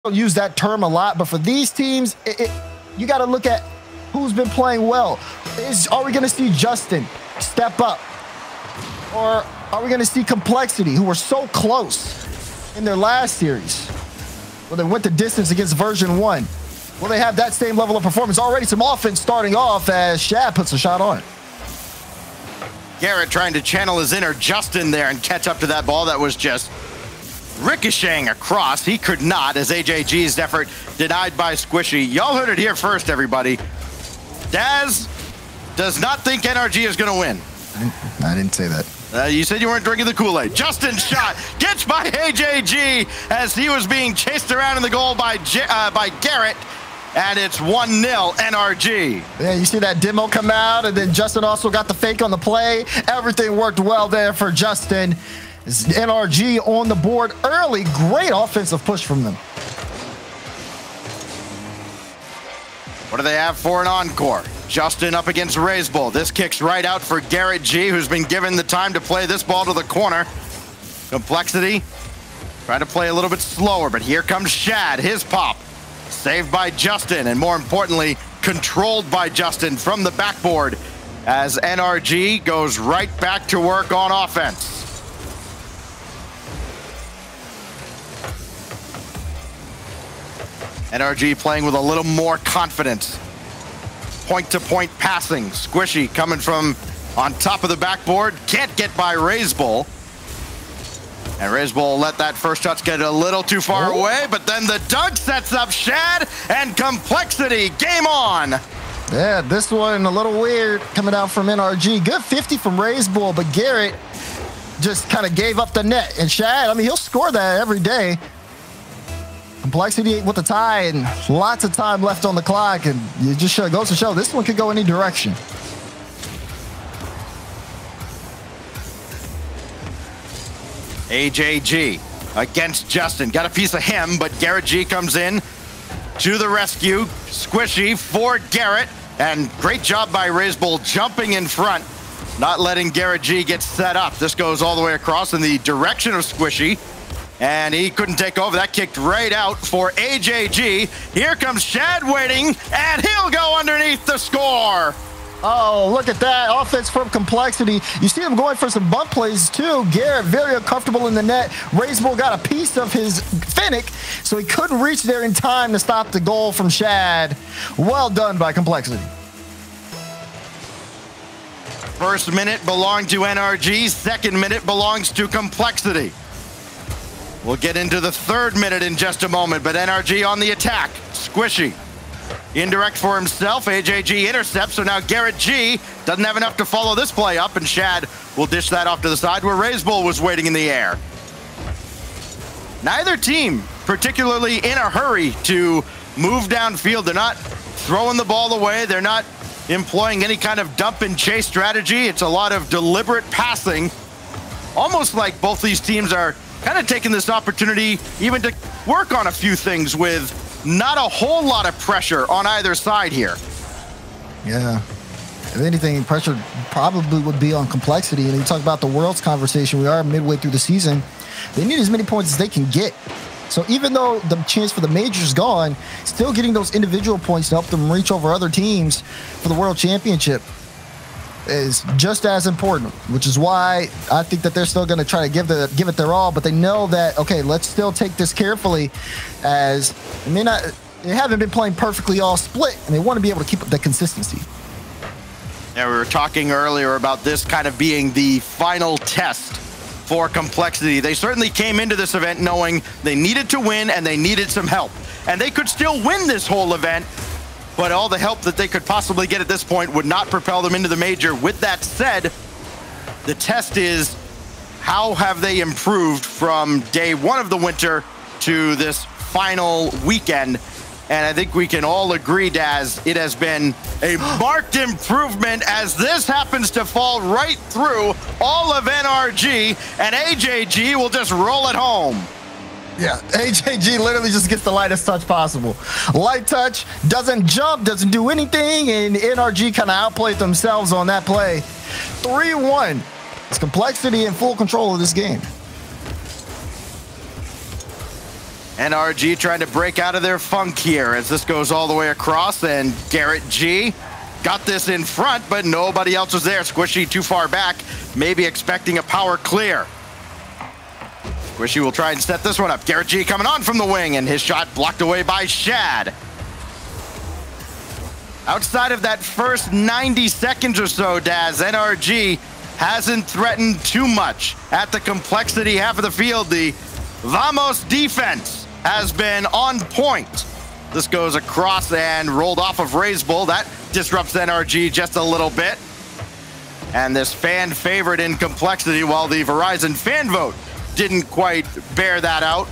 don't use that term a lot, but for these teams, you got to look at who's been playing well. Are we going to see Justin step up? Or are we going to see Complexity, who were so close in their last series? Well, they went the distance against version 1. Will they have that same level of performance? Already some offense starting off as Shad puts a shot on it. Garrett trying to channel his inner Justin there and catch up to that ball that was just ricocheting across. He could not, as AJG's effort denied by Squishy. Y'all heard it here first, everybody. Daz does not think NRG is going to win. I didn't say that. You said you weren't drinking the Kool-Aid. Justin's shot gets by AJG as he was being chased around in the goal by Garrett. And it's 1-0 NRG. Yeah, you see that demo come out, and then Justin also got the fake on the play. Everything worked well there for Justin. NRG on the board early. Great offensive push from them. What do they have for an encore? Justin up against Razebull. This kicks right out for Garrett G, who's been given the time to play this ball to the corner. Complexity trying to play a little bit slower, but here comes Shad. His pop. Saved by Justin, and more importantly, controlled by Justin from the backboard as NRG goes right back to work on offense. NRG playing with a little more confidence. Point-to-point passing. Squishy coming from on top of the backboard. Can't get by Razebull. And Razebull let that first touch get a little too far away, but then the dunk sets up Shad and Complexity. Game on. Yeah, this one a little weird coming out from NRG. Good 50 from Razebull, but Garrett just kind of gave up the net. And Shad, I mean, he'll score that every day. Complexity with the tie and lots of time left on the clock, and it just goes to show this one could go any direction. AJG against Justin. Got a piece of him, but Garrett G comes in to the rescue. Squishy for Garrett, and great job by Razebull jumping in front, not letting Garrett G get set up. This goes all the way across in the direction of Squishy, and he couldn't take over. That kicked right out for AJG. Here comes Shad waiting, and he'll go underneath the score. Oh, look at that. Offense from Complexity. You see him going for some bump plays, too. Garrett very uncomfortable in the net. Razebull got a piece of his Finnick, so he couldn't reach there in time to stop the goal from Shad. Well done by Complexity. First minute belonged to NRG. Second minute belongs to Complexity. We'll get into the third minute in just a moment, but NRG on the attack. Squishy. Indirect for himself. AJG intercepts, so now Garrett G doesn't have enough to follow this play up, and Shad will dish that off to the side where Razebull was waiting in the air. Neither team particularly in a hurry to move downfield. They're not throwing the ball away. They're not employing any kind of dump and chase strategy. It's a lot of deliberate passing. Almost like both these teams are kind of taking this opportunity even to work on a few things with not a whole lot of pressure on either side here. Yeah. If anything, pressure probably would be on Complexity. And you talk about the Worlds conversation, we are midway through the season. They need as many points as they can get. So even though the chance for the major is gone, still getting those individual points to help them reach over other teams for the World Championship is just as important, which is why I think that they're still going to try to give it their all, but they know that, okay, let's still take this carefully, as they haven't been playing perfectly all split, and they want to be able to keep the consistency. Yeah, we were talking earlier about this kind of being the final test for Complexity. They certainly came into this event knowing they needed to win and they needed some help, and they could still win this whole event, but all the help that they could possibly get at this point would not propel them into the major. With that said, the test is, how have they improved from day one of the winter to this final weekend? And I think we can all agree, Daz, it has been a marked improvement, as this happens to fall right through all of NRG, and AJG will just roll it home. Yeah, AJG literally just gets the lightest touch possible. Light touch, doesn't jump, doesn't do anything, and NRG kind of outplayed themselves on that play. 3-1. It's Complexity in full control of this game. NRG trying to break out of their funk here as this goes all the way across, and Garrett G got this in front, but nobody else was there. Squishy too far back, maybe expecting a power clear. Squishy will try and set this one up. Garrett G coming on from the wing, and his shot blocked away by Shad. Outside of that first 90 seconds or so, Daz, NRG hasn't threatened too much at the complexity half of the field. The Vamos defense has been on point. This goes across and rolled off of Raise Bull. That disrupts NRG just a little bit. And this fan favorite in complexity, while the Verizon fan vote didn't quite bear that out.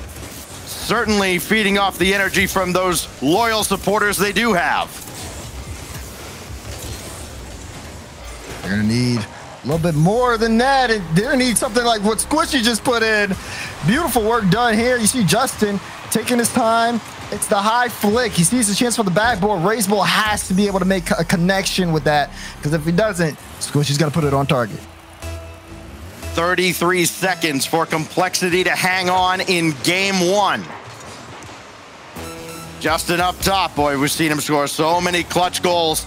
Certainly feeding off the energy from those loyal supporters they do have. They're gonna need a little bit more than that, and they're gonna need something like what Squishy just put in. Beautiful work done here. You see Justin taking his time. It's the high flick. He sees the chance for the backboard. Raise Bull has to be able to make a connection with that, because if he doesn't, Squishy's gonna put it on target. 33 seconds for complexity to hang on in game one. Justin up top, boy, we've seen him score so many clutch goals.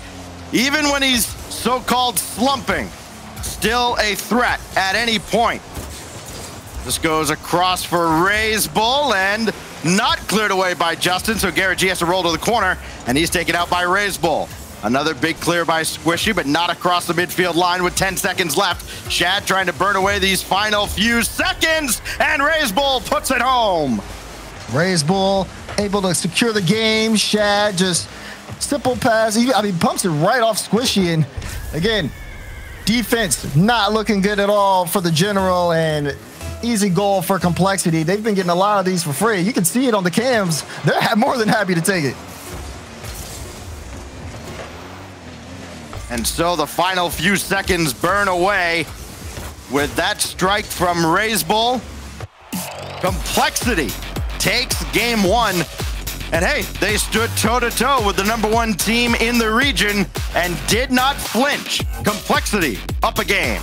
Even when he's so-called slumping, still a threat at any point. This goes across for Raise Bull and not cleared away by Justin, so Garrett G has to roll to the corner, and he's taken out by Raise Bull. Another big clear by Squishy, but not across the midfield line with 10 seconds left. Shad trying to burn away these final few seconds, and Raise Bull puts it home. Raise Bull able to secure the game. Shad just simple pass. I mean, pumps it right off Squishy, and again, defense not looking good at all for the general, and easy goal for complexity. They've been getting a lot of these for free. You can see it on the cams. They're more than happy to take it. And so the final few seconds burn away with that strike from Raise Bull. Complexity takes game one. And hey, they stood toe-to-toe with the #1 team in the region and did not flinch. Complexity up a game.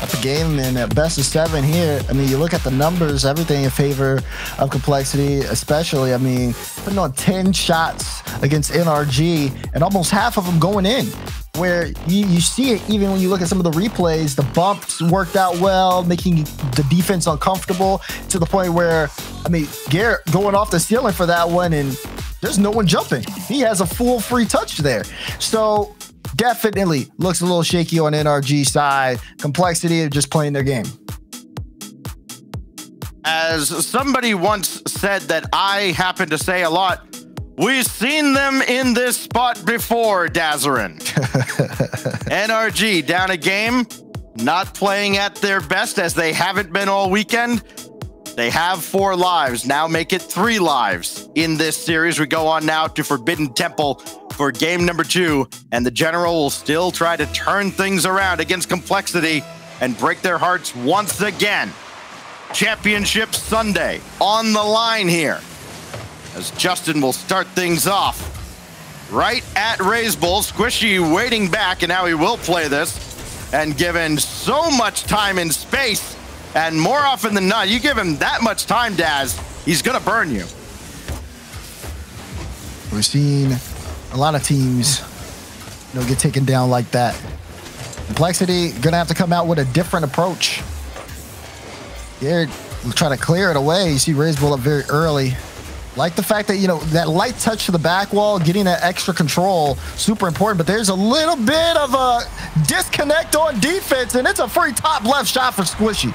Up a game, and at best of 7 here. I mean, you look at the numbers, everything in favor of complexity, especially, I mean, putting on 10 shots against NRG and almost half of them going in. Where you see it even when you look at some of the replays, the bumps worked out well, making the defense uncomfortable to the point where, I mean, Garrett going off the ceiling for that one, and there's no one jumping. He has a full free touch there. So definitely looks a little shaky on NRG side. Complexity of just playing their game. As somebody once said that I happen to say a lot, we've seen them in this spot before, Dazarin. NRG down a game, not playing at their best as they haven't been all weekend. They have 4 lives, now make it 3 lives in this series. We go on now to Forbidden Temple for game number 2, and the General will still try to turn things around against Complexity and break their hearts once again. Championship Sunday on the line here, as Justin will start things off right at Raise Bull. Squishy waiting back, and now he will play this. And given so much time and space, and more often than not, you give him that much time, Daz, he's gonna burn you. We've seen a lot of teams, you know, get taken down like that. Complexity gonna have to come out with a different approach. Garrett will try to clear it away. You see Raise Bull up very early. Like the fact that, you know, that light touch to the back wall, getting that extra control, super important. But there's a little bit of a disconnect on defense, and it's a free top left shot for Squishy.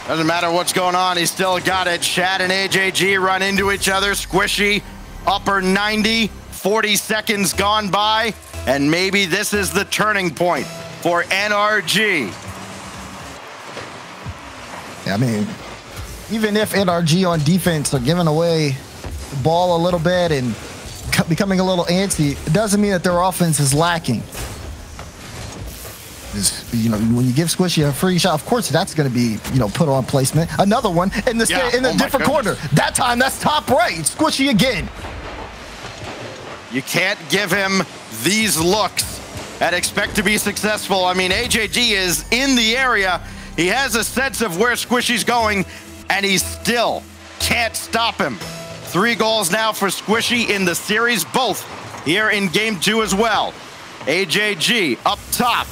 Doesn't matter what's going on, he's still got it. Shad and AJG run into each other. Squishy, upper 90, 40 seconds gone by, and maybe this is the turning point for NRG. Yeah, I mean, even if NRG on defense are giving away the ball a little bit and becoming a little antsy, it doesn't mean that their offense is lacking. You know, when you give Squishy a free shot, of course that's going to be, you know, put on placement. Another one in the different corner. That time, that's top right. Squishy again. You can't give him these looks and expect to be successful. I mean, AJG is in the area. He has a sense of where Squishy's going. and he still can't stop him. 3 goals now for Squishy in the series, both here in game 2 as well. AJG up top,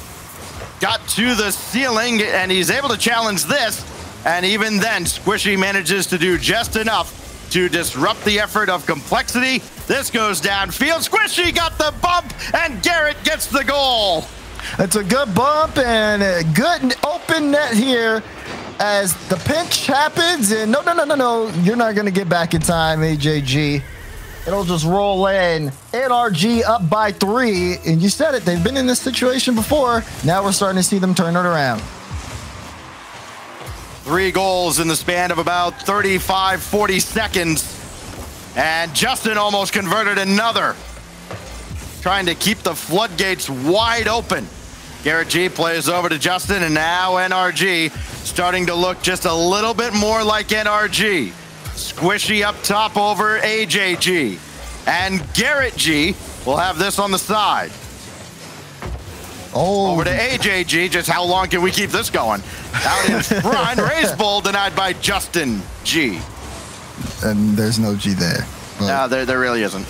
got to the ceiling, and he's able to challenge this. And even then, Squishy manages to do just enough to disrupt the effort of Complexity. This goes downfield. Squishy got the bump, and Garrett gets the goal. It's a good bump and a good open net here as the pinch happens. And no, you're not going to get back in time, AJG. It'll just roll in. NRG up by 3. And you said it, they've been in this situation before. Now we're starting to see them turn it around. 3 goals in the span of about 35, 40 seconds. And Justin almost converted another. Trying to keep the floodgates wide open. Garrett G plays over to Justin, and now NRG starting to look just a little bit more like NRG. Squishy up top over AJG. And Garrett G will have this on the side. Oh. Over to AJG. Just how long can we keep this going? Out in front, raise bull denied by Justin G. And there's no G there. No, there really isn't.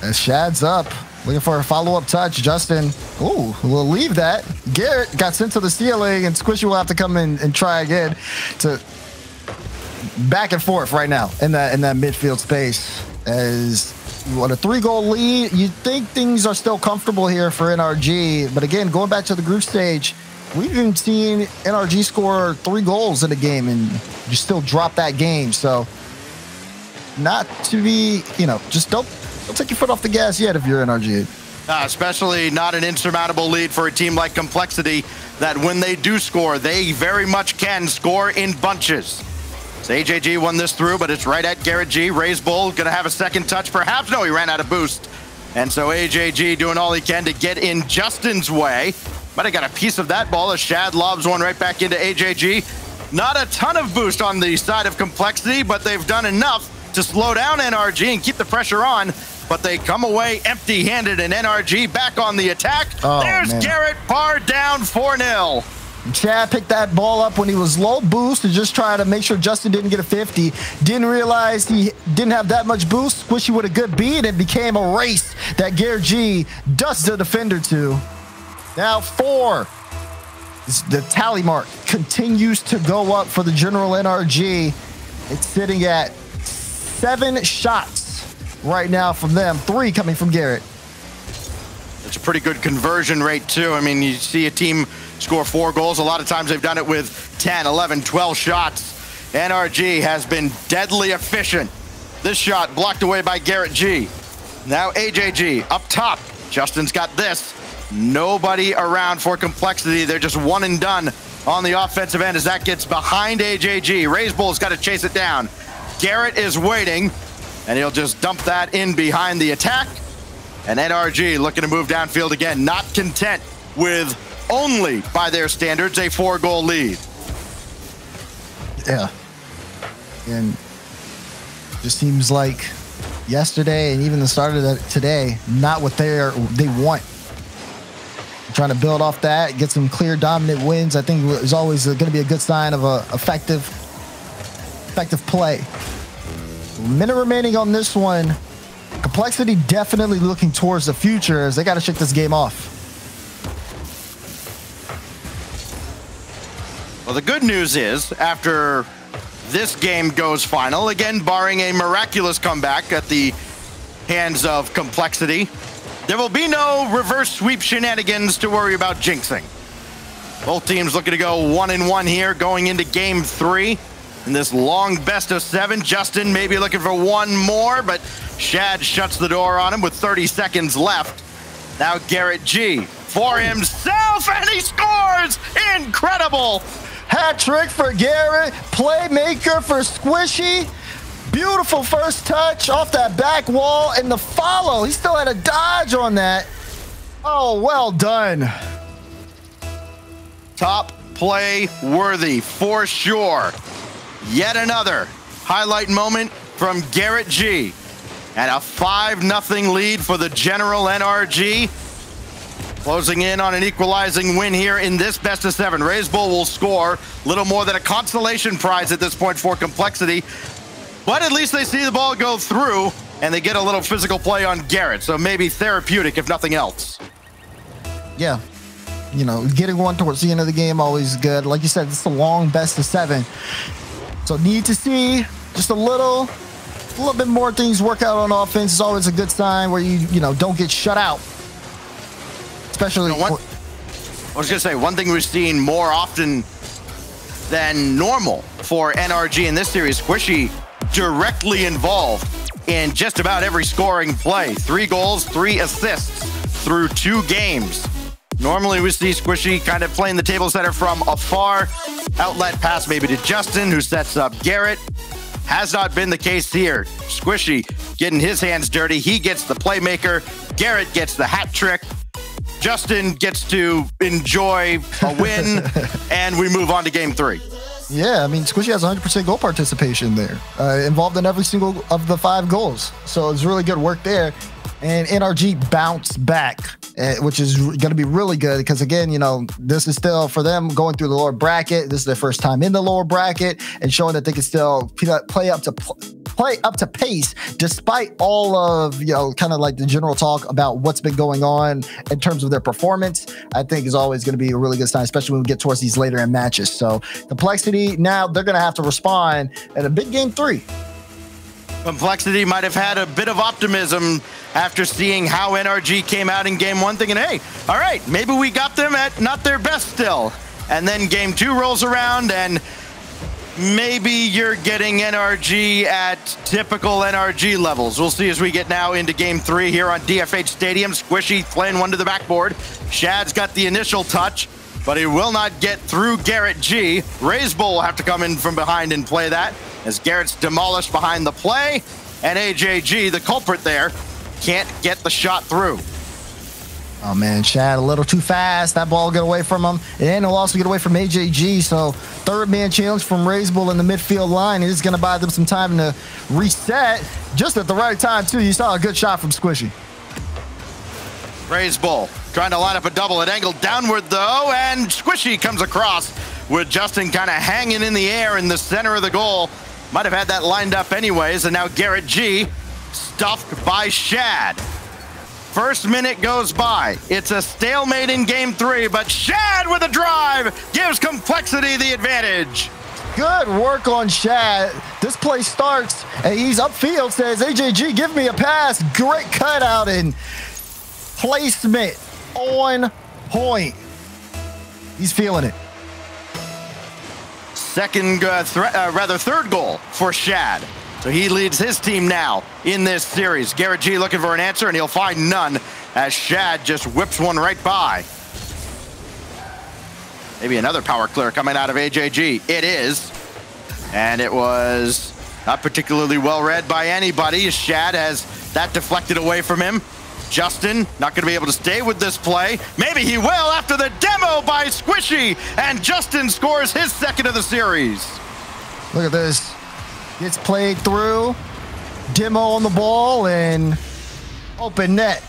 As Shad's up, looking for a follow-up touch. Justin, ooh, we'll leave that. Garrett got sent to the ceiling, and Squishy will have to come in and try again to back and forth right now in that midfield space. As what a 3-goal lead, you'd think things are still comfortable here for NRG, but again, going back to the group stage, we've even seen NRG score 3 goals in a game and you still drop that game. So not to be, just don't take your foot off the gas yet if you're NRG. Especially not an insurmountable lead for a team like Complexity, that when they do score, they very much can score in bunches. So AJG won this through, but it's right at Garrett G. Raise bull, gonna have a second touch perhaps. No, he ran out of boost. And so AJG doing all he can to get in Justin's way. But I got a piece of that ball as Shad lobs one right back into AJG. Not a ton of boost on the side of Complexity, but they've done enough to slow down NRG and keep the pressure on. But they come away empty-handed, and NRG back on the attack. Oh, there's man. Garrett Barr down 4-0. Chad picked that ball up when he was low boost to just try to make sure Justin didn't get a 50. Didn't realize he didn't have that much boost. Squishy with a good beat. It became a race that Garrett G dusts the defender to. Now 4. The tally mark continues to go up for the general NRG. It's sitting at 7 shots right now from them. 3 coming from Garrett. It's a pretty good conversion rate too. I mean, you see a team score 4 goals. A lot of times they've done it with 10, 11, 12 shots. NRG has been deadly efficient. This shot blocked away by Garrett G. Now AJG up top. Justin's got this. Nobody around for Complexity. They're just one and done on the offensive end as that gets behind AJG. Raise Bull's got to chase it down. Garrett is waiting, and he'll just dump that in behind the attack. And NRG looking to move downfield again, not content with only, by their standards, a 4-goal lead. Yeah. And just seems like yesterday and even the start of today, not what they want. Trying to build off that, get some clear dominant wins, I think is always going to be a good sign of a effective play. Minute remaining on this one. Complexity definitely looking towards the future as they got to shake this game off. Well, the good news is, after this game goes final, again, barring a miraculous comeback at the hands of Complexity, there will be no reverse sweep shenanigans to worry about jinxing. Both teams looking to go 1-1 here going into game 3. In this long best of 7, Justin maybe looking for one more, but Shad shuts the door on him with 30 seconds left. Now Garrett G for himself, and he scores! Incredible! Hat trick for Garrett, playmaker for Squishy. Beautiful first touch off that back wall, and the follow. He still had a dodge on that. Oh, well done. Top play worthy for sure. Yet another highlight moment from Garrett G. And a 5-0 lead for the general NRG. Closing in on an equalizing win here in this best of 7. Raise Bull will score little more than a consolation prize at this point for Complexity. But at least they see the ball go through, and they get a little physical play on Garrett. So maybe therapeutic, if nothing else. Yeah. You know, getting one towards the end of the game, always good. Like you said, it's a long best of 7. So need to see just a little bit more things work out on offense is always a good sign where you know, don't get shut out. Especially, I was going to say, one thing we've seen more often than normal for NRG in this series, Squishy directly involved in just about every scoring play. 3 goals, 3 assists through 2 games. Normally we see Squishy kind of playing the table setter from afar. Outlet pass maybe to Justin, who sets up Garrett. Has not been the case here. Squishy getting his hands dirty. He gets the playmaker. Garrett gets the hat trick. Justin gets to enjoy a win, and we move on to game 3. Yeah, I mean, Squishy has 100% goal participation there, involved in every single of the 5 goals. So it's really good work there. And NRG bounced back, which is going to be really good because, again, you know, this is still for them going through the lower bracket. This is their first time in the lower bracket and showing that they can still play up to pace despite all of, you know, kind of like the general talk about what's been going on in terms of their performance. I think is always going to be a really good sign, especially when we get towards these later in matches. So Complexity, now they're going to have to respond in a big game 3. Complexity might have had a bit of optimism after seeing how NRG came out in game 1, thinking, hey, all right, maybe we got them at not their best still. And then game 2 rolls around, and maybe you're getting NRG at typical NRG levels. We'll see as we get now into game 3 here on DFH Stadium. Squishy playing one to the backboard. Shad's got the initial touch, but he will not get through Garrett G. Raise Bull will have to come in from behind and play that as Garrett's demolished behind the play, and AJG, the culprit there, can't get the shot through. Oh man, Shad a little too fast. That ball get away from him, and it'll also get away from AJG. So 3rd-man challenge from Raise Bull in the midfield line. It is going to buy them some time to reset just at the right time too. You saw a good shot from Squishy. Raise Bull trying to line up a double at angle downward though, and Squishy comes across with Justin kind of hanging in the air in the center of the goal. Might have had that lined up anyways, and now Garrett G stuffed by Shad. First minute goes by. It's a stalemate in game 3, but Shad with a drive gives Complexity the advantage. Good work on Shad. This play starts, and he's upfield, says, AJG, give me a pass. Great cutout and placement on point. He's feeling it. Third goal for Shad. So he leads his team now in this series. Garrett G looking for an answer, and he'll find none as Shad just whips one right by. Maybe another power clear coming out of AJG. It is. And it was not particularly well read by anybody. Shad has that deflected away from him. Justin not going to be able to stay with this play. Maybe he will after the demo by Squishy, and Justin scores his 2nd of the series. Look at this. Gets played through. Demo on the ball and open net.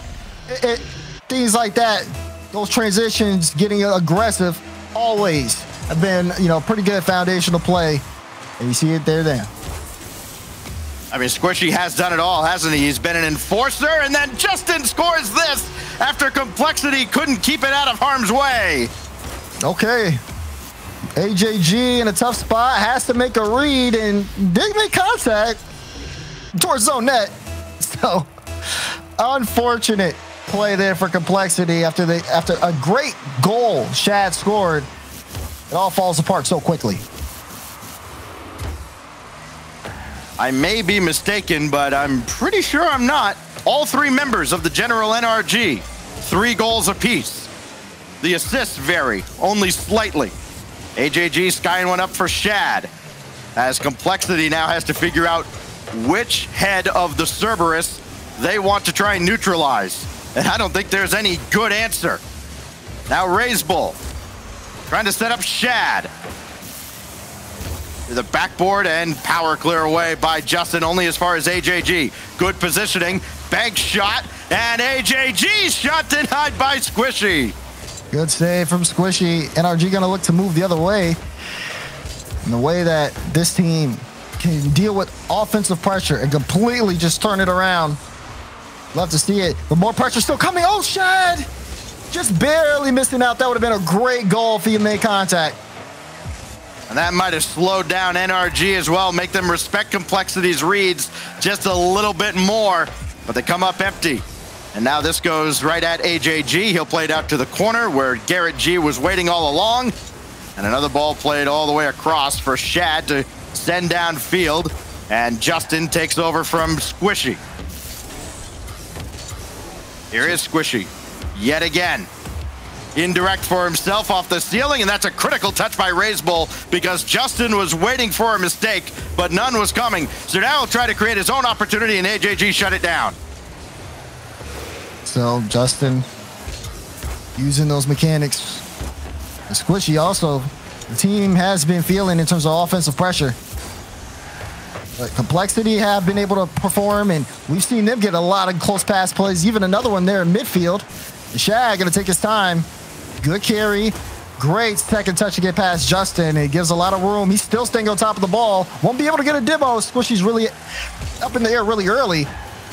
Things like that, those transitions, getting aggressive, always have been, you know, pretty good foundational play. And you see it there now. I mean, Squishy has done it all, hasn't he? He's been an enforcer, and then Justin scores this after Complexity couldn't keep it out of harm's way. Okay. AJG in a tough spot, has to make a read, and didn't make contact towards zone net. So, unfortunate play there for Complexity after a great goal Shad scored. It all falls apart so quickly. I may be mistaken, but I'm pretty sure I'm not. All 3 members of the General NRG, 3 goals apiece. The assists vary, only slightly. AJG skying one up for Shad, as Complexity now has to figure out which head of the Cerberus they want to try and neutralize. And I don't think there's any good answer. Now Raise Bull trying to set up Shad. The backboard and power clear away by Justin, only as far as AJG. Good positioning, bank shot, and AJG's shot denied by Squishy. Good save from Squishy. NRG going to look to move the other way. And the way that this team can deal with offensive pressure and completely just turn it around. Love to see it. But more pressure still coming. Oh, Shad! Just barely missing out. That would have been a great goal if he made contact. And that might have slowed down NRG as well, make them respect Complexity's reads just a little bit more, but they come up empty. And now this goes right at AJG. He'll play it out to the corner where Garrett G was waiting all along. And another ball played all the way across for Shad to send downfield. And Justin takes over from Squishy. Here is Squishy, yet again. Indirect for himself off the ceiling, and that's a critical touch by Razebull because Justin was waiting for a mistake, but none was coming. So now he'll try to create his own opportunity, and AJG shut it down. So Justin using those mechanics. And Squishy also, the team has been feeling in terms of offensive pressure. But Complexity have been able to perform, and we've seen them get a lot of close pass plays, even another one there in midfield. Shad gonna take his time. Good carry. Great second touch to get past Justin. It gives a lot of room. He's still staying on top of the ball. Won't be able to get a demo. Squishy's really up in the air really early.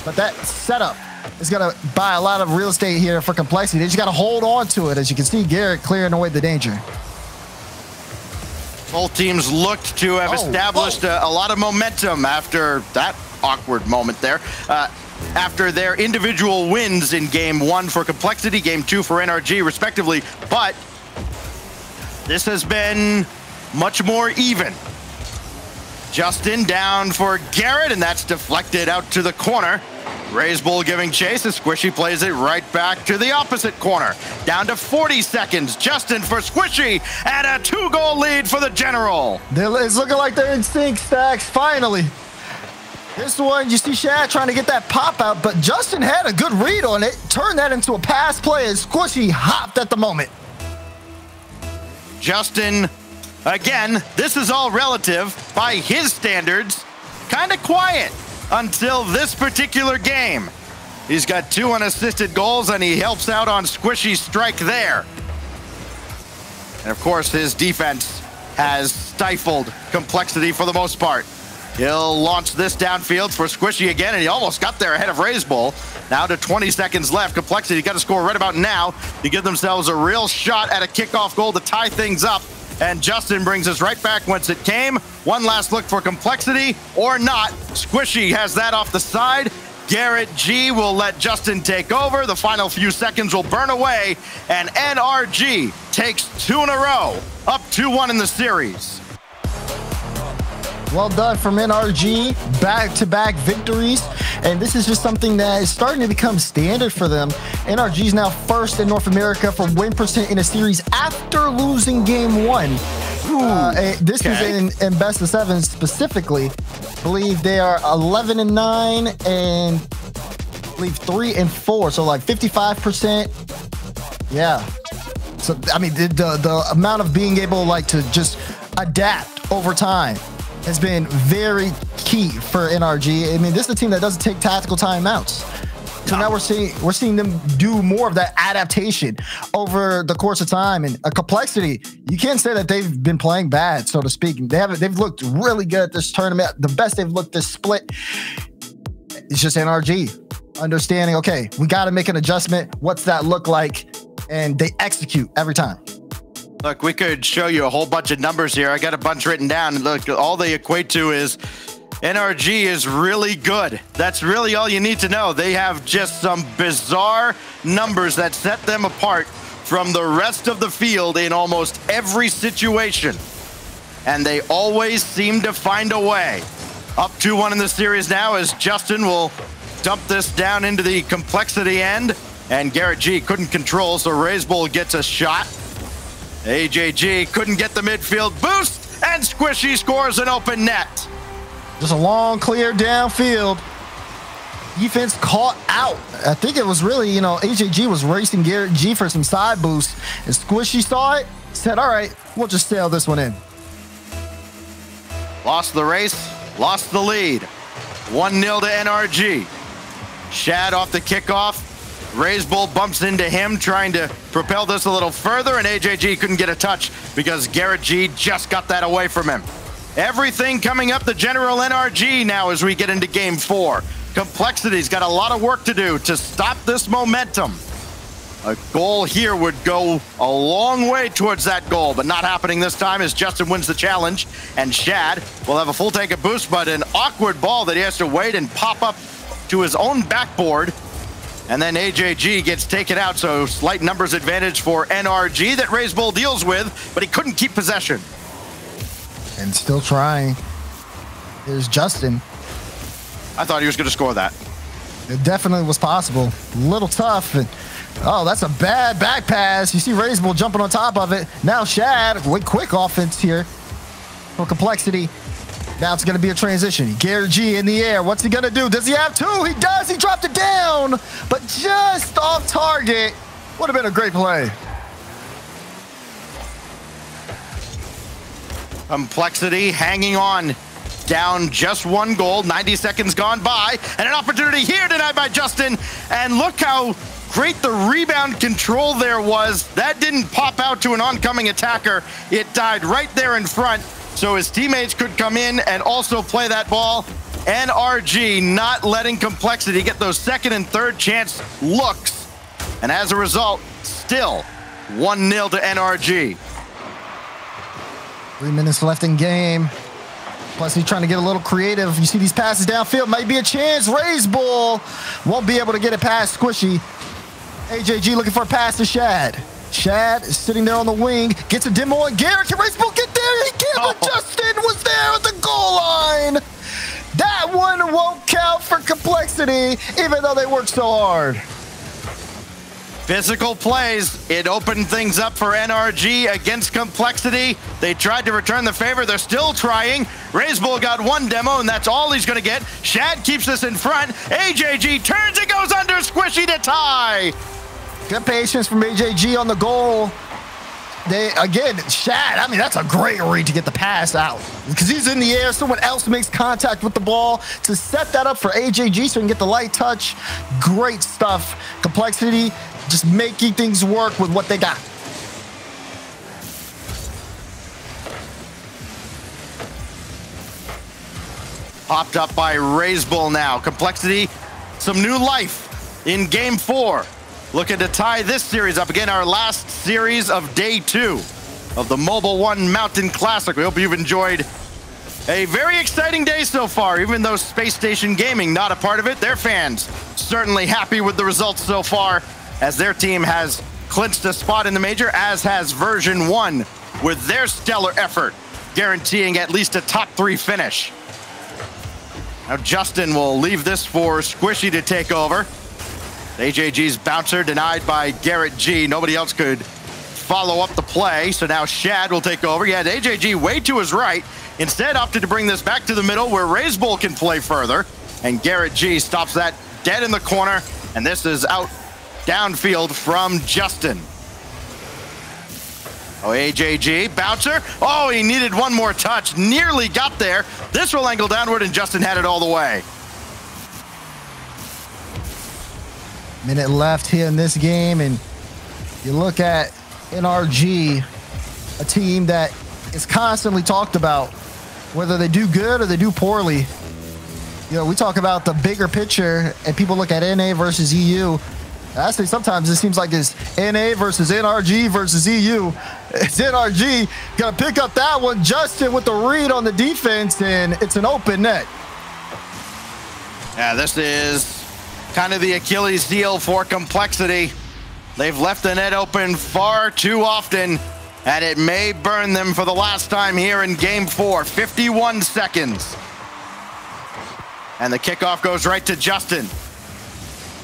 But that setup is going to buy a lot of real estate here for Complexity. They just got to hold on to it. As you can see, Garrett clearing away the danger. Both teams looked to have established a lot of momentum after that awkward moment there. After their individual wins in Game 1 for Complexity, Game 2 for NRG, respectively. But this has been much more even. Justin down for Garrett, and that's deflected out to the corner. Razebull giving chase as Squishy plays it right back to the opposite corner. Down to 40 seconds. Justin for Squishy, and a 2-goal lead for the General. It's looking like they're in sync, Stacks, finally. This one, you see Shad trying to get that pop out, but Justin had a good read on it. Turned that into a pass play as Squishy hopped at the moment. Justin, again, this is all relative by his standards. Kind of quiet until this particular game. He's got 2 unassisted goals, and he helps out on Squishy's strike there. And of course, his defense has stifled Complexity for the most part. He'll launch this downfield for Squishy again, and he almost got there ahead of Razebull. Now to 20 seconds left. Complexity got to score right about now to give themselves a real shot at a kickoff goal to tie things up. And Justin brings us right back whence it came. One last look for Complexity, or not. Squishy has that off the side. Garrett G will let Justin take over. The final few seconds will burn away, and NRG takes 2 in a row, up 2-1 in the series. Well done from NRG, back-to-back victories, and this is just something that is starting to become standard for them. NRG is now first in North America for win percent in a series after losing Game 1. This is in best of 7 specifically. I believe they are 11-9 and I believe 3-4, so like 55%. Yeah. So I mean, the amount of being able like to just adapt over time has been very key for NRG. I mean, this is a team that doesn't take tactical timeouts. So now we're seeing them do more of that adaptation over the course of time. And a Complexity, you can't say that they've been playing bad, so to speak. They've looked really good at this tournament. The best they've looked this split. It's just NRG understanding, okay, we got to make an adjustment. What's that look like? And they execute every time. Look, we could show you a whole bunch of numbers here. I got a bunch written down, and look, all they equate to is NRG is really good. That's really all you need to know. They have just some bizarre numbers that set them apart from the rest of the field in almost every situation. And they always seem to find a way. Up 2-1 in the series now as Justin will dump this down into the Complexity end. And Garrett G couldn't control, so Razebull gets a shot. AJG couldn't get the midfield boost, and Squishy scores an open net. Just a long clear downfield. Defense caught out. I think it was really, AJG was racing Garrett G for some side boost, and Squishy saw it, said, all right, we'll just sail this one in. Lost the race, lost the lead. 1-0 to NRG. Shad off the kickoff. RazeBull bumps into him, trying to propel this a little further, and AJG couldn't get a touch because Garrett G just got that away from him. Everything coming up the general NRG now as we get into game 4. Complexity's got a lot of work to do to stop this momentum. A goal here would go a long way towards that goal, but not happening this time as Justin wins the challenge, and Shad will have a full tank of boost, but an awkward ball that he has to wait and pop up to his own backboard. And then AJG gets taken out, so slight numbers advantage for NRG that RazeBull deals with, but he couldn't keep possession. And still trying. Here's Justin. I thought he was going to score that. It definitely was possible. A little tough. And, oh, that's a bad back pass. You see RazeBull jumping on top of it. Now Shad with quick offense here for Complexity. Now it's going to be a transition. Garrett G in the air. What's he going to do? Does he have two? He does. He dropped it down, but just off target. Would have been a great play. Complexity hanging on, down just 1 goal. 90 seconds gone by, and an opportunity here denied by Justin. And look how great the rebound control there was. That didn't pop out to an oncoming attacker. It died right there in front, so his teammates could come in and also play that ball. NRG not letting Complexity get those second and third chance looks. And as a result, still 1-0 to NRG. 3 minutes left in game. Plus, he's trying to get a little creative. You see these passes downfield, might be a chance. RazeBull won't be able to get it past Squishy. AJG looking for a pass to Shad. Shad is sitting there on the wing, gets a demo on Garrett. Can RazeBull get there? He can't, but Justin was there at the goal line. That one won't count for Complexity, even though they worked so hard. Physical plays, it opened things up for NRG against Complexity. They tried to return the favor. They're still trying. RazeBull got 1 demo, and that's all he's going to get. Shad keeps this in front. AJG turns and goes under Squishy to tie. Good patience from AJG on the goal. Again, Shad, I mean, that's a great read to get the pass out because he's in the air. Someone else makes contact with the ball to set that up for AJG so he can get the light touch. Great stuff. Complexity just making things work with what they got. Popped up by RazeBull now. Complexity, some new life in game 4. Looking to tie this series up. Again, our last series of day 2 of the Mobile One Mountain Classic. We hope you've enjoyed a very exciting day so far, even though Space Station Gaming not a part of it. Their fans certainly happy with the results so far, as their team has clinched a spot in the major, as has version 1 with their stellar effort, guaranteeing at least a top 3 finish. Now Justin will leave this for Squishy to take over. AJG's bouncer denied by Garrett G. Nobody else could follow up the play, so now Shad will take over. He had AJG way to his right. Instead opted to bring this back to the middle where RazeBull can play further, and Garrett G stops that dead in the corner, and this is out downfield from Justin. Oh, AJG, bouncer. Oh, he needed one more touch. Nearly got there. This will angle downward, and Justin had it all the way. Minute left here in this game, and you look at NRG, a team that is constantly talked about, whether they do good or they do poorly. You know, we talk about the bigger picture, and people look at NA versus EU. Actually, sometimes it seems like it's NA versus NRG versus EU. It's NRG gonna pick up that one. Justin with the read on the defense, and it's an open net. Yeah, this is kind of the Achilles heel for Complexity. They've left the net open far too often, and it may burn them for the last time here in game 4. 51 seconds. And the kickoff goes right to Justin.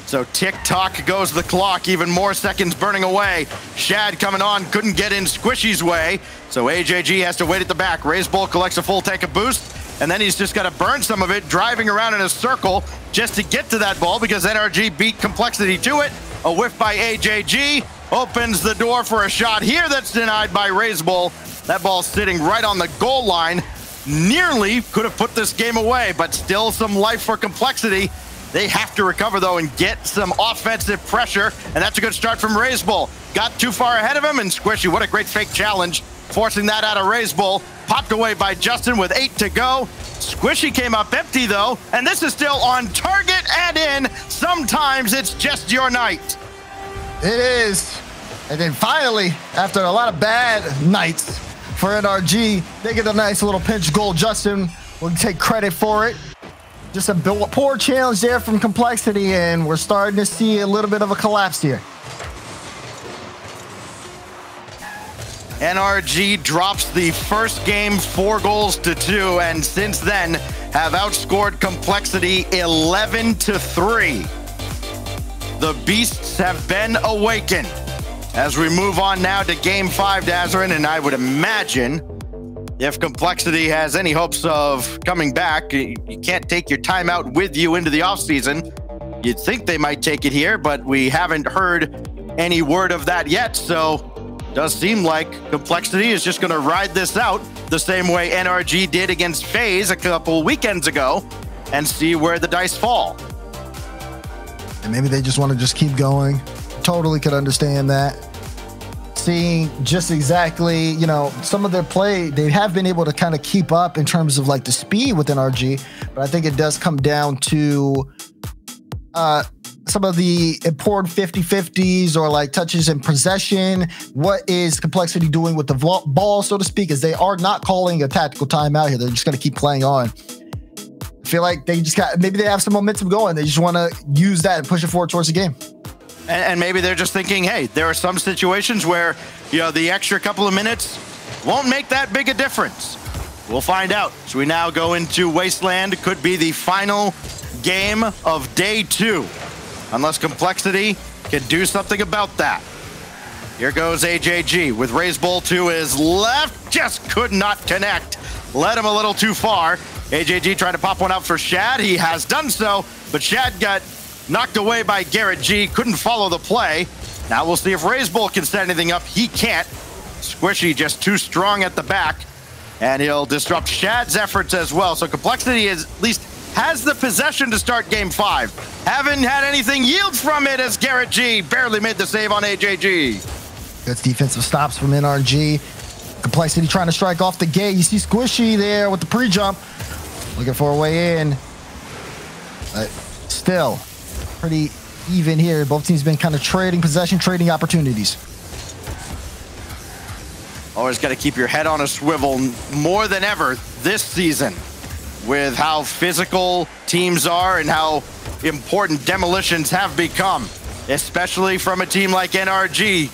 So tick-tock goes the clock, even more seconds burning away. Shad coming on, couldn't get in Squishy's way, so AJG has to wait at the back. RazeBull collects a full tank of boost, and then he's just got to burn some of it, driving around in a circle just to get to that ball because NRG beat Complexity to it. A whiff by AJG opens the door for a shot here that's denied by RazeBull. That ball's sitting right on the goal line. nearly could have put this game away, but still some life for Complexity. They have to recover, though, and get some offensive pressure, and that's a good start from RazeBull. Got too far ahead of him, and Squishy, what a great fake challenge, forcing that out of RazeBull. Popped away by Justin with 8 to go. Squishy came up empty, though, and this is still on target and in. Sometimes it's just your night. It is. And then finally, after a lot of bad nights for NRG, they get a nice little pinch goal. Justin will take credit for it. Just a poor challenge there from Complexity, and we're starting to see a little bit of a collapse here. NRG drops the first game 4-2, and since then have outscored Complexity 11-3. The beasts have been awakened. As we move on now to game 5, Dazarin, and I would imagine if Complexity has any hopes of coming back, you can't take your timeout with you into the offseason. You'd think they might take it here, but we haven't heard any word of that yet, so does seem like Complexity is just going to ride this out the same way NRG did against FaZe a couple weekends ago and see where the dice fall. And maybe they just want to just keep going. Totally could understand that. Seeing just exactly, you know, some of their play, they have been able to kind of keep up in terms of like the speed with NRG, but I think it does come down to some of the important 50-50s or like touches in possession. What is Complexity doing with the ball, so to speak, is they are not calling a tactical timeout here. They're just going to keep playing on. I feel like they just got, maybe they have some momentum going. They just want to use that and push it forward towards the game. And maybe they're just thinking, hey, there are some situations where, you know, the extra couple of minutes won't make that big a difference. We'll find out. So we now go into Wasteland. Could be the final game of day 2. Unless Complexity can do something about that. Here goes AJG with RazeBull to his left. Just could not connect. Led him a little too far. AJG trying to pop one out for Shad. He has done so, but Shad got knocked away by Garrett G. Couldn't follow the play. Now we'll see if RazeBull can set anything up. He can't. Squishy just too strong at the back, and he'll disrupt Shad's efforts as well. So Complexity is at least has the possession to start game 5. Haven't had anything yield from it as Garrett G barely made the save on AJG. Good defensive stops from NRG. Complexity trying to strike off the gate. You see Squishy there with the pre-jump. Looking for a way in. But still, pretty even here. Both teams been kind of trading possession, trading opportunities. Always got to keep your head on a swivel more than ever this season with how physical teams are and how important demolitions have become, especially from a team like NRG,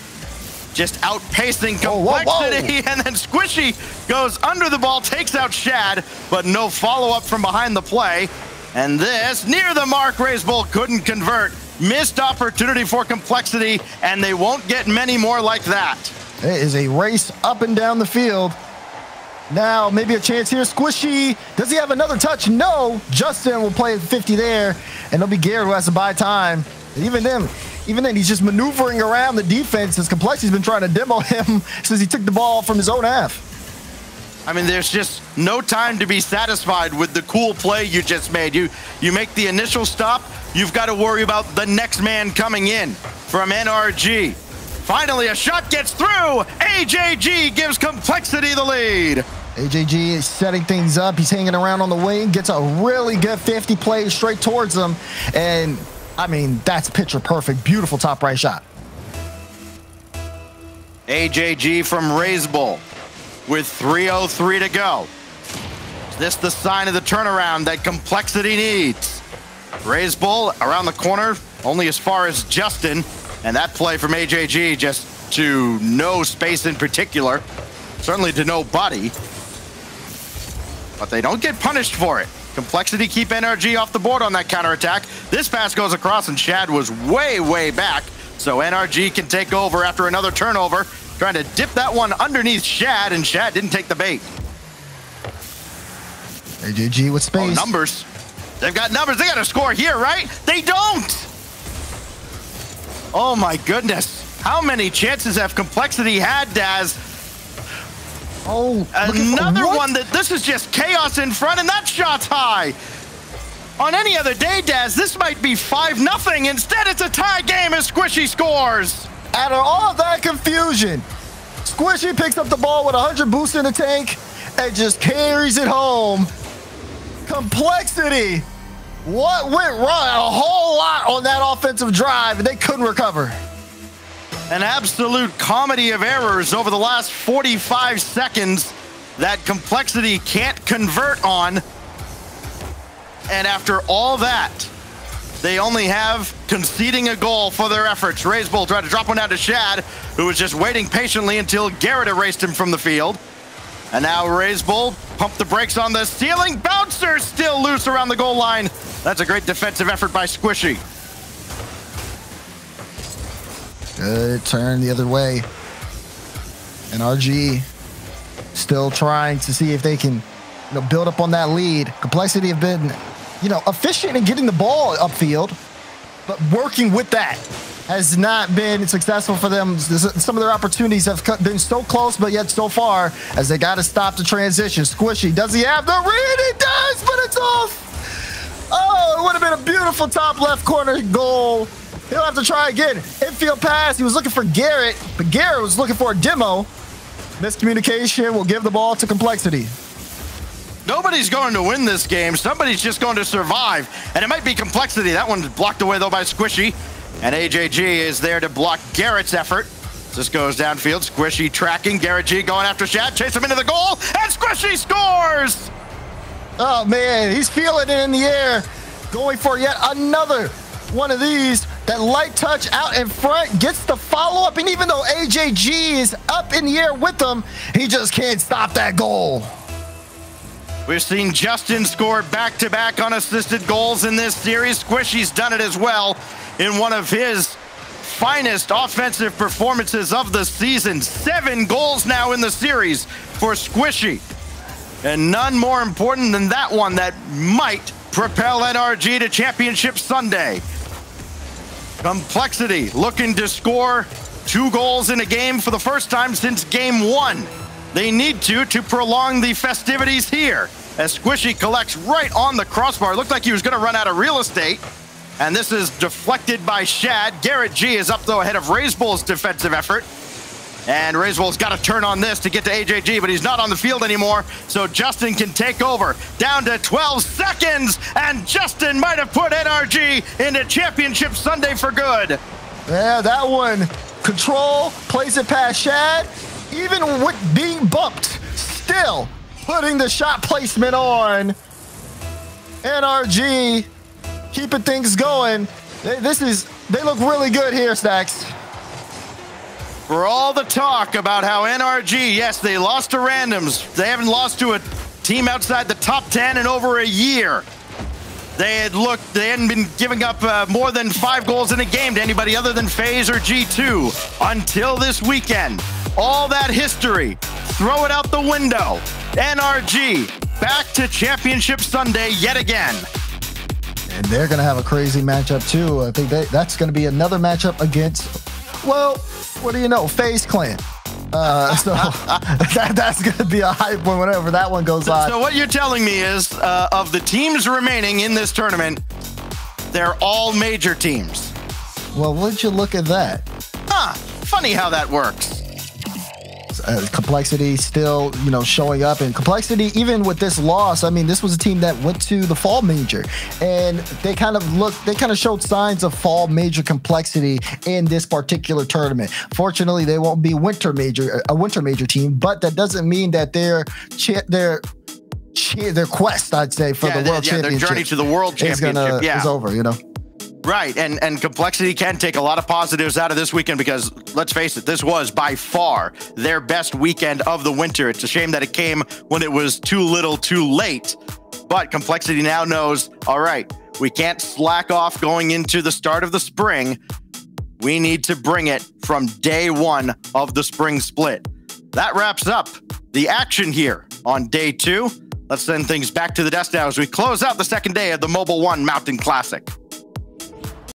just outpacing Complexity. And then Squishy goes under the ball, takes out Shad, but no follow-up from behind the play. And this, near the mark, RazeBull couldn't convert. Missed opportunity for Complexity, and they won't get many more like that. It is a race up and down the field. Now, maybe a chance here. Squishy, does he have another touch? No. Justin will play at 50 there, and it'll be Garrett who has to buy time. And even then, he's just maneuvering around the defense as Complexity's been trying to demo him since he took the ball from his own half. I mean, there's just no time to be satisfied with the cool play you just made. You make the initial stop, you've got to worry about the next man coming in from NRG. Finally, a shot gets through. AJG gives Complexity the lead. AJG is setting things up. He's hanging around on the wing, gets a really good 50 play straight towards him. And, I mean, that's picture perfect. Beautiful top right shot. AJG from RazeBull with 3:03 to go. Is this the sign of the turnaround that Complexity needs? RazeBull around the corner, only as far as Justin. And that play from AJG just to no space in particular. Certainly to nobody. But they don't get punished for it. Complexity keep NRG off the board on that counterattack. This pass goes across and Shad was way, way back. So NRG can take over after another turnover. Trying to dip that one underneath Shad, and Shad didn't take the bait. AJG with space. Oh, numbers. They've got numbers. They got to score here, right? They don't. Oh my goodness. How many chances have Complexity had, Daz? Oh, another one that this is just chaos in front, and that shot's high. On any other day, Daz, this might be 5-0. Instead, it's a tie game as Squishy scores. Out of all that confusion, Squishy picks up the ball with 100 boost in the tank and just carries it home. Complexity. What went wrong? A whole lot on that offensive drive, and they couldn't recover. An absolute comedy of errors over the last 45 seconds that Complexity can't convert on. And after all that, they only have conceding a goal for their efforts. Razebull tried to drop one down to Shad, who was just waiting patiently until Garrett erased him from the field. And now Razebull pumped the brakes on the ceiling. Bouncer still loose around the goal line. That's a great defensive effort by Squishy. Good turn the other way. NRG still trying to see if they can build up on that lead. Complexity have been efficient in getting the ball upfield, but working with that has not been successful for them. Some of their opportunities have been so close, but yet so far as they got to stop the transition. Squishy, does he have the read? He does, but it's off. Oh, it would have been a beautiful top left corner goal. He'll have to try again. Infield pass. He was looking for Garrett, but Garrett was looking for a demo. Miscommunication will give the ball to Complexity. Nobody's going to win this game. Somebody's just going to survive. And it might be Complexity. That one's blocked away, though, by Squishy. And AJG is there to block Garrett's effort. This goes downfield. Squishy tracking. Garrett G going after Shad. Chase him into the goal. And Squishy scores! Oh, man. He's feeling it in the air. Going for yet another one of these. That light touch out in front gets the follow-up. And even though AJG is up in the air with them, he just can't stop that goal. We've seen Justin score back-to-back unassisted goals in this series. Squishy's done it as well in one of his finest offensive performances of the season. 7 goals now in the series for Squishy. And none more important than that one that might propel NRG to Championship Sunday. Complexity looking to score 2 goals in a game for the first time since game 1. They need to prolong the festivities here as Squishy collects right on the crossbar. It looked like he was going to run out of real estate. And this is deflected by Shad. Garrett G is up, though, ahead of Razebull's defensive effort. And Razebull's got to turn on this to get to AJG, but he's not on the field anymore, so Justin can take over. Down to 12 seconds, and Justin might have put NRG into Championship Sunday for good. Yeah, that one. Control, plays it past Shad. Even with being bumped, still putting the shot placement on. NRG keeping things going. They look really good here, Stacks. For all the talk about how NRG, yes, they lost to randoms. They haven't lost to a team outside the top 10 in over a year. They hadn't been giving up more than 5 goals in a game to anybody other than FaZe or G2 until this weekend. All that history, throw it out the window. NRG back to Championship Sunday yet again. And they're going to have a crazy matchup too. I think that's going to be another matchup against, well, what do you know, FaZe Clan. So that's going to be a hype one whenever that one goes on. So what you're telling me is of the teams remaining in this tournament, they're all major teams. Well, would you look at that? Huh, funny how that works. Complexity still, showing up, and Complexity, even with this loss, I mean, this was a team that went to the fall major, and they kind of showed signs of fall major Complexity in this particular tournament. Fortunately, they won't be a winter major team, but that doesn't mean that their quest, I'd say, for the World Championship, their journey to the World Championship is over, Right, and Complexity can take a lot of positives out of this weekend because, let's face it, this was by far their best weekend of the winter. It's a shame that it came when it was too little too late, but Complexity now knows, all right, we can't slack off going into the start of the spring. We need to bring it from day 1 of the spring split. That wraps up the action here on day 2. Let's send things back to the desk now as we close out the second day of the Mobile One Mountain Classic.